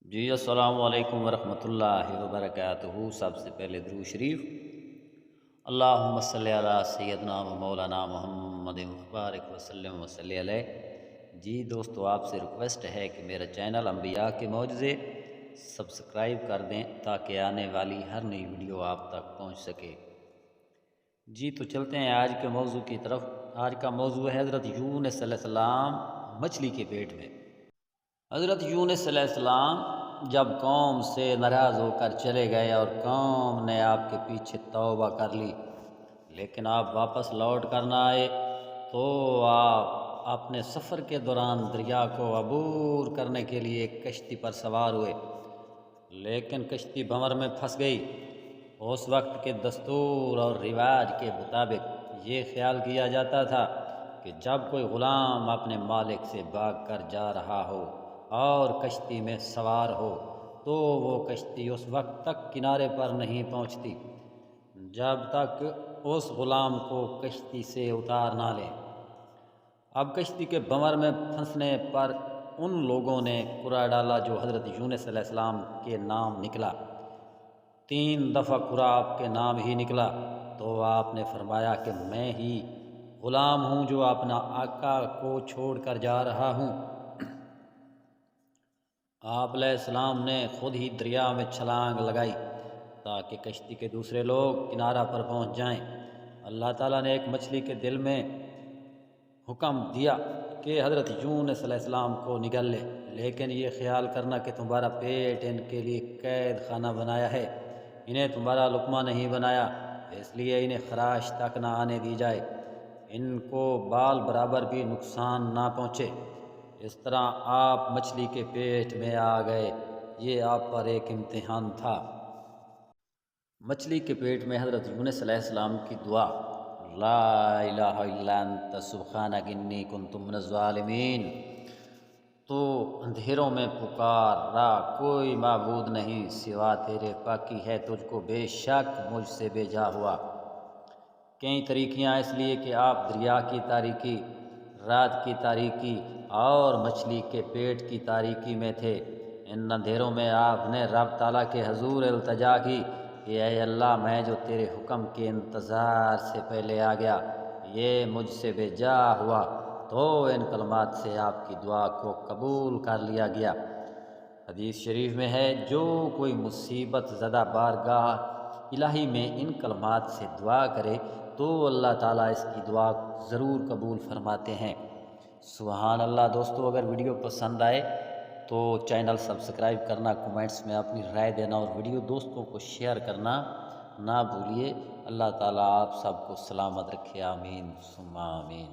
جی السلام علیکم ورحمۃ اللہ وبرکاتہ۔ سب سے پہلے درود شریف، اللہم صلی علی سیدنا و مولانا محمد مبارک وسلم وصلی علیہ۔ جی دوستو، آپ سے ریکویسٹ ہے کہ میرا چینل انبیاء کے معجزے سبسکرائب کر دیں تاکہ آنے والی ہر نئی ویڈیو آپ تک پہنچ سکے۔ جی تو چلتے ہیں آج کے موضوع کی طرف۔ آج کا موضوع ہے حضرت یونس علیہ السلام مچھلی کے پیٹ میں۔ حضرت یونس علیہ السلام جب قوم سے ناراض ہو کر چلے گئے اور قوم نے آپ کے پیچھے توبہ کر لی، لیکن آپ واپس لوٹ کر نہ آئے، تو آپ اپنے سفر کے دوران دریا کو عبور کرنے کے لیے ایک کشتی پر سوار ہوئے، لیکن کشتی بھنور میں پھنس گئی۔ اس وقت کے دستور اور رواج کے مطابق یہ خیال کیا جاتا تھا کہ جب کوئی غلام اپنے مالک سے بھاگ کر جا رہا ہو اور کشتی میں سوار ہو تو وہ کشتی اس وقت تک کنارے پر نہیں پہنچتی جب تک اس غلام کو کشتی سے اتار نہ لے۔ اب کشتی کے بھنور میں پھنسنے پر ان لوگوں نے قرعہ ڈالا جو حضرت یونس علیہ السلام کے نام نکلا۔ 3 دفعہ قرعہ آپ کے نام ہی نکلا تو آپ نے فرمایا کہ میں ہی غلام ہوں جو اپنا آقا کو چھوڑ کر جا رہا ہوں۔ آپ علیہ السلام نے خود ہی دریا میں چھلانگ لگائی تاکہ کشتی کے دوسرے لوگ کنارہ پر پہنچ جائیں۔ اللہ تعالیٰ نے ایک مچھلی کے دل میں حکم دیا کہ حضرت یونس علیہ السلام کو نگل لے، لیکن یہ خیال کرنا کہ تمہارا پیٹ ان کے لیے قید خانہ بنایا ہے، انہیں تمہارا لقمہ نہیں بنایا، اس لیے انہیں خراش تک نہ آنے دی جائے، ان کو بال برابر بھی نقصان نہ پہنچے۔ اس طرح آپ مچھلی کے پیٹ میں آ گئے۔ یہ آپ پر ایک امتحان تھا۔ مچھلی کے پیٹ میں حضرت یونس علیہ السلام کی دعا، لا الہ الا انت سبحانک انی کنت من الظالمین، تو اندھیروں میں پکارا کوئی معبود نہیں سوا تیرے، پاکی ہے تجھ کو بے شک مجھ سے بھیجا ہوا۔ کئی طریقیاں، اس لیے کہ آپ دریا کی تاریکی، رات کی تاریکی اور مچھلی کے پیٹ کی تاریکی میں تھے۔ ان اندھیروں میں آپ نے رب تعالیٰ کے حضور التجا کی کہ اے اللہ، میں جو تیرے حکم کے انتظار سے پہلے آ گیا، یہ مجھ سے بھیجا ہوا، تو ان کلمات سے آپ کی دعا کو قبول کر لیا گیا۔ حدیث شریف میں ہے، جو کوئی مصیبت زدہ بارگاہ الہی میں ان کلمات سے دعا کرے تو اللہ تعالیٰ اس کی دعا ضرور قبول فرماتے ہیں۔ سبحان اللہ۔ دوستو، اگر ویڈیو پسند آئے تو چینل سبسکرائب کرنا، کومنٹس میں اپنی رائے دینا اور ویڈیو دوستوں کو شیئر کرنا نہ بھولیے۔ اللہ تعالیٰ آپ سب کو سلامت رکھے، آمین ثم آمین۔